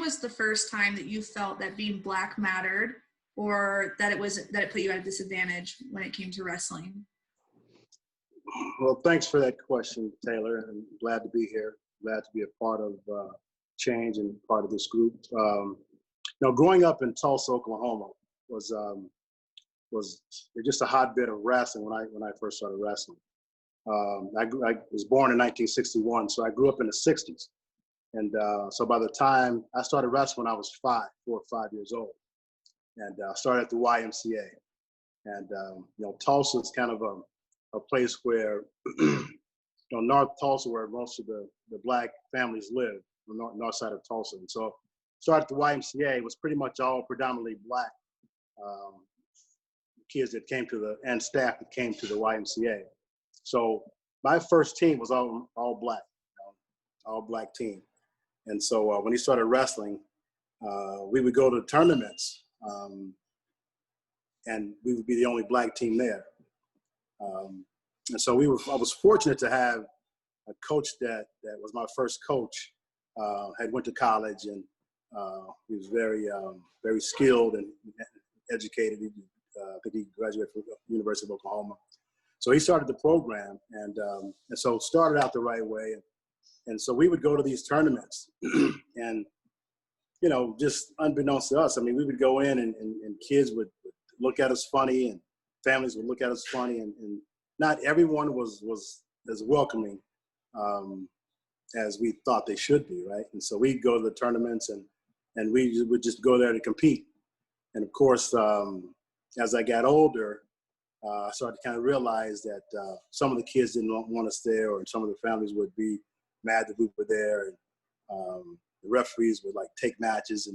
was the first time that you felt that being Black mattered, or that it put you at a disadvantage when it came to wrestling? Well, thanks for that question, Taylor. I'm glad to be here. Glad to be a part of change and part of this group. Growing up in Tulsa, Oklahoma was just a hotbed of wrestling when I first started wrestling. I was born in 1961, so I grew up in the 60s. And so by the time I started wrestling, I was 4 or 5 years old. And I started at the YMCA. And, Tulsa is kind of a place where, North Tulsa, where most of the Black families live, the north side of Tulsa. And so started at the YMCA. It was pretty much all predominantly Black kids that came and staff that came to the YMCA. So my first team was all Black, all Black team. And so when he started wrestling, we would go to tournaments, and we would be the only Black team there. And so I was fortunate to have a coach that was my first coach, had went to college, and he was very skilled and educated. I think he graduated from the University of Oklahoma. So he started the program, and so started out the right way. And so we would go to these tournaments, and, just unbeknownst to us, I mean, we would go in and kids would look at us funny, and families would look at us funny, and not everyone was as welcoming as we thought they should be, right? And so we'd go to the tournaments, and we would just go there to compete. And of course, as I got older, I started to kind of realize that some of the kids didn't want us there, or some of the families would be mad that we were there, and the referees would take matches,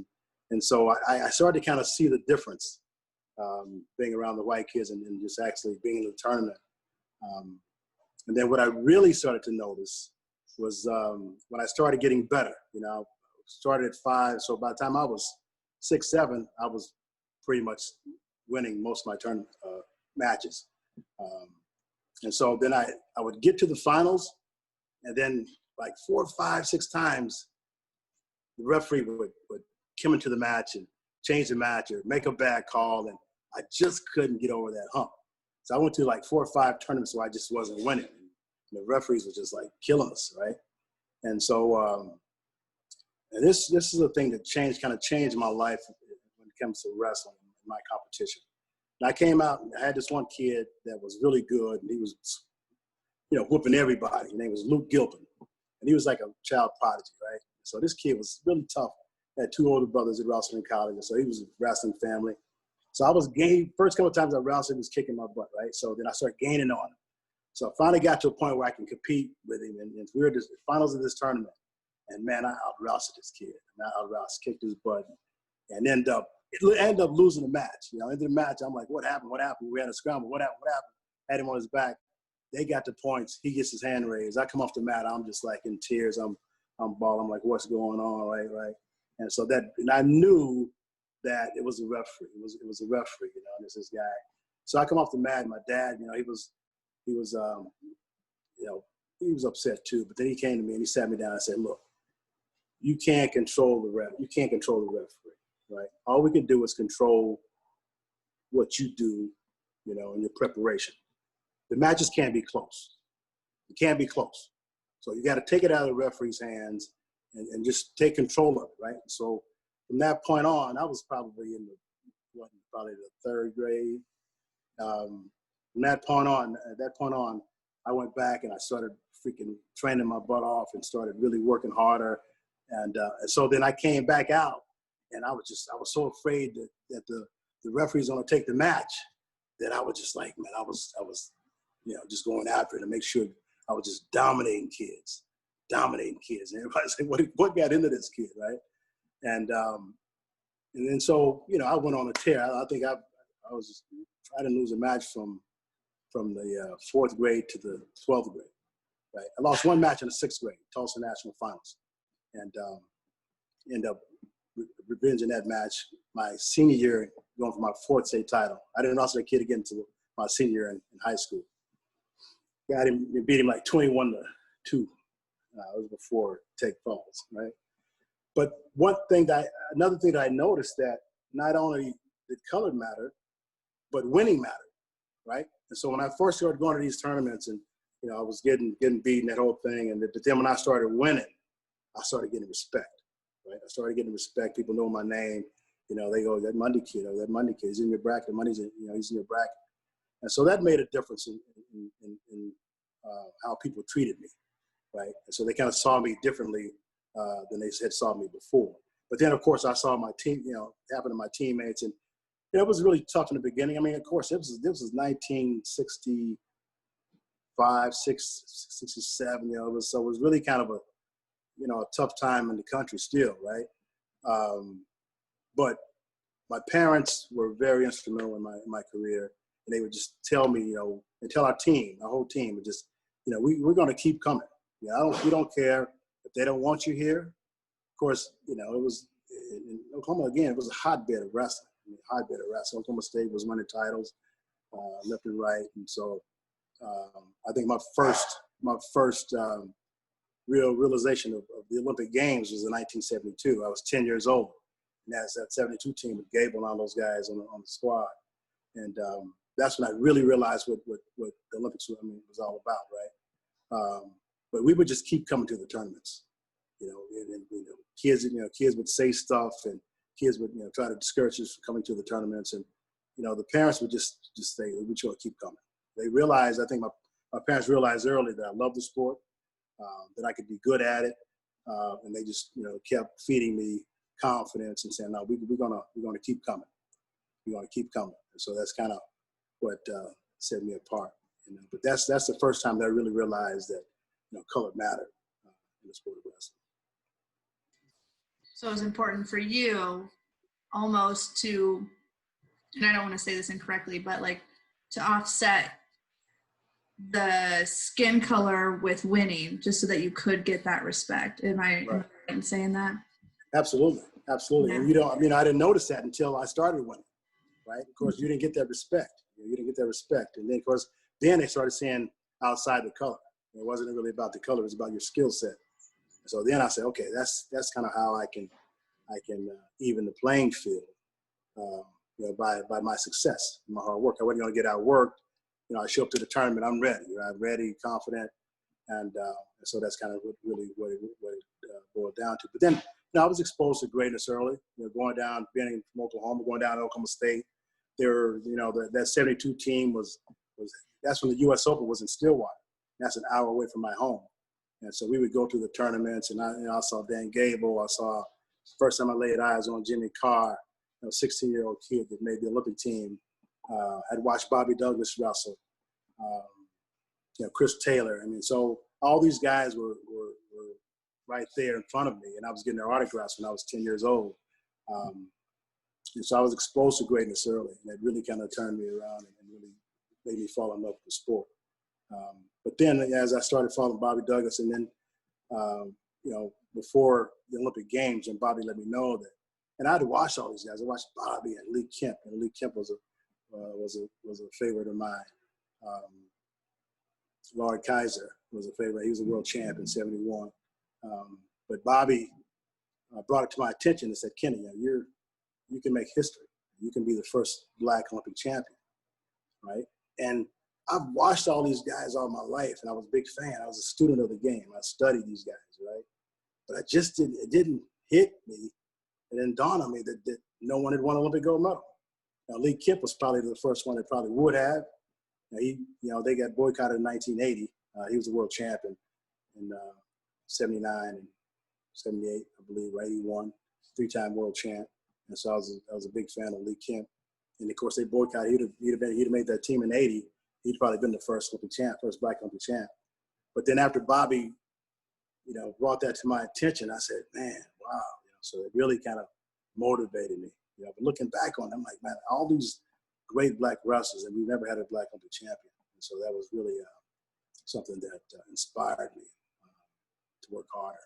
and so I started to kind of see the difference, being around the white kids and just actually being in the tournament. And then what I really started to notice was when I started getting better. Started at 5, so by the time I was 6, 7, I was pretty much winning most of my tournament matches. And so then I would get to the finals, and then 4, 5, 6 times, the referee would come into the match and change the match or make a bad call, and I just couldn't get over that hump. So I went to 4 or 5 tournaments where I just wasn't winning. And the referees were just killing us, right? And so and this is a thing that kind of changed my life when it comes to wrestling and my competition. And I came out, and I had this one kid that was really good, and he was, whooping everybody. His name was Luke Gilpin, and he was like a child prodigy, right? So this kid was really tough. I had 2 older brothers that wrestled in college, and so he was a wrestling family. So I was gaining, first couple of times I wrestled, he was kicking my butt, right? So then I started gaining on him. So I finally got to a point where I can compete with him, and we were at the finals of this tournament. And man, I out-wrestled this kid. And I out-wrestled, kicked his butt, and ended up losing the match. Into the match, I'm like, what happened? What happened? We had a scramble. What happened? What happened? Had him on his back. They got the points. He gets his hand raised. I come off the mat. I'm just in tears. I'm bawling. I'm like, what's going on? Right. And so and I knew that it was a referee. It was a referee, and it's this guy. So I come off the mat, and my dad, he was upset too. But then he came to me and he sat me down and said, look, you can't control the ref. You can't control the referee, right? All we can do is control what you do, in your preparation. The matches can't be close. It can't be close. So you got to take it out of the referee's hands and just take control of it, right? So from that point on, I was probably in the 3rd grade. From that point on, I went back and I started freaking training my butt off and started really working harder. And so then I came back out, and I was so afraid that the referee's gonna take the match, that I was just man, I was just going after it to make sure I was just dominating kids. And everybody's like, what got into this kid, right? And then so, I went on a tear. I think I didn't lose a match from the 4th grade to the 12th grade, right? I lost one match in the 6th grade, Tulsa National Finals, and ended up revenging that match my senior year, going for my 4th state title. I didn't wrestle that kid again until my senior year in high school. Got him, beat him 21-2. It was before Take Falls, right? But another thing that I noticed, that not only did color matter, but winning mattered, right? And so when I first started going to these tournaments, and I was getting beaten, that whole thing, but then when I started winning, I started getting respect, right? I started getting respect. People know my name. They go, that Monday kid, or that Monday kid, he's in your bracket. Money's he's in your bracket. And so that made a difference in how people treated me, right? And so they kind of saw me differently than they had saw me before. But then, of course, I saw my team, happen to my teammates, and it was really tough in the beginning. I mean, of course, this was 1965, 67. So it was really kind of a tough time in the country still, right? But my parents were very instrumental in my career, and they would just tell me, and tell our whole team, would just, we're going to keep coming. We don't care if they don't want you here. Of course, it was in Oklahoma again. It was a hotbed of wrestling. Oklahoma State was winning titles left and right, and so I think my first real realization of the Olympic Games was in 1972. I was 10 years old, and that's that 72 team with Gable and all those guys on the squad, and that's when I really realized what the Olympics was all about, right? But we would just keep coming to the tournaments, and kids would say stuff, and kids would try to discourage us from coming to the tournaments, and the parents would just say, we should keep coming. They realized, I think my parents realized early that I loved the sport, that I could be good at it, and they just kept feeding me confidence and saying, no, we're gonna keep coming. We're gonna keep coming. And so that's kind of what set me apart. But that's the first time that I really realized that color mattered in the sport of wrestling. So it was important for you almost to, and I don't want to say this incorrectly, but like to offset the skin color with winning, just so that you could get that respect. Am I right in saying that? Absolutely. Yeah. And I didn't notice that until I started winning, right? Of course, you didn't get that respect. You didn't get that respect. And then, of course, then they started seeing outside the color. It wasn't really about the color. It was about your skill set. And so then I said, okay, that's kind of how I can even the playing field, by my success, my hard work. I wasn't going to get outworked. I show up to the tournament, I'm ready. I'm ready, confident, and so that's kind of what it boiled down to. But then, I was exposed to greatness early. Going down, being from Oklahoma, going down to Oklahoma State. There, that 72 team was that's when the U.S. Open was in Stillwater. That's an hour away from my home, and so we would go to the tournaments. And I saw Dan Gable. I saw first time I laid eyes on Jimmy Carr, 16-year-old kid that made the Olympic team. I'd watched Bobby Douglas wrestle, Chris Taylor. So all these guys were right there in front of me, and I was getting their autographs when I was 10 years old. And so I was exposed to greatness early, and it really kind of turned me around and really made me fall in love with the sport. But then as I started following Bobby Douglas, and then, before the Olympic Games, and Bobby let me know that, and I'd watched all these guys. I watched Bobby and Lee Kemp, and Lee Kemp was a favorite of mine. Lloyd Kaiser was a favorite. He was a world champ in '71. But Bobby brought it to my attention and said, Kenny, you can make history. You can be the first Black Olympic champion, right? And I've watched all these guys all my life, and I was a big fan. I was a student of the game. I studied these guys, right? But it didn't hit me. It didn't dawn on me that no one had won an Olympic gold medal. Now, Lee Kemp was probably the first one that probably would have. They got boycotted in 1980. He was the world champion in 79 and 78, I believe, right? He won, three-time world champ. And so I was a big fan of Lee Kemp. And of course, they boycotted. He'd have made that team in '80. He'd probably been the first Olympic champ, first Black Olympic champ. But then after Bobby, brought that to my attention, I said, man, wow. So it really kind of motivated me. But looking back on it, I'm like, man, all these great Black wrestlers, and we never had a Black Olympic champion. And so that was really something that inspired me to work harder.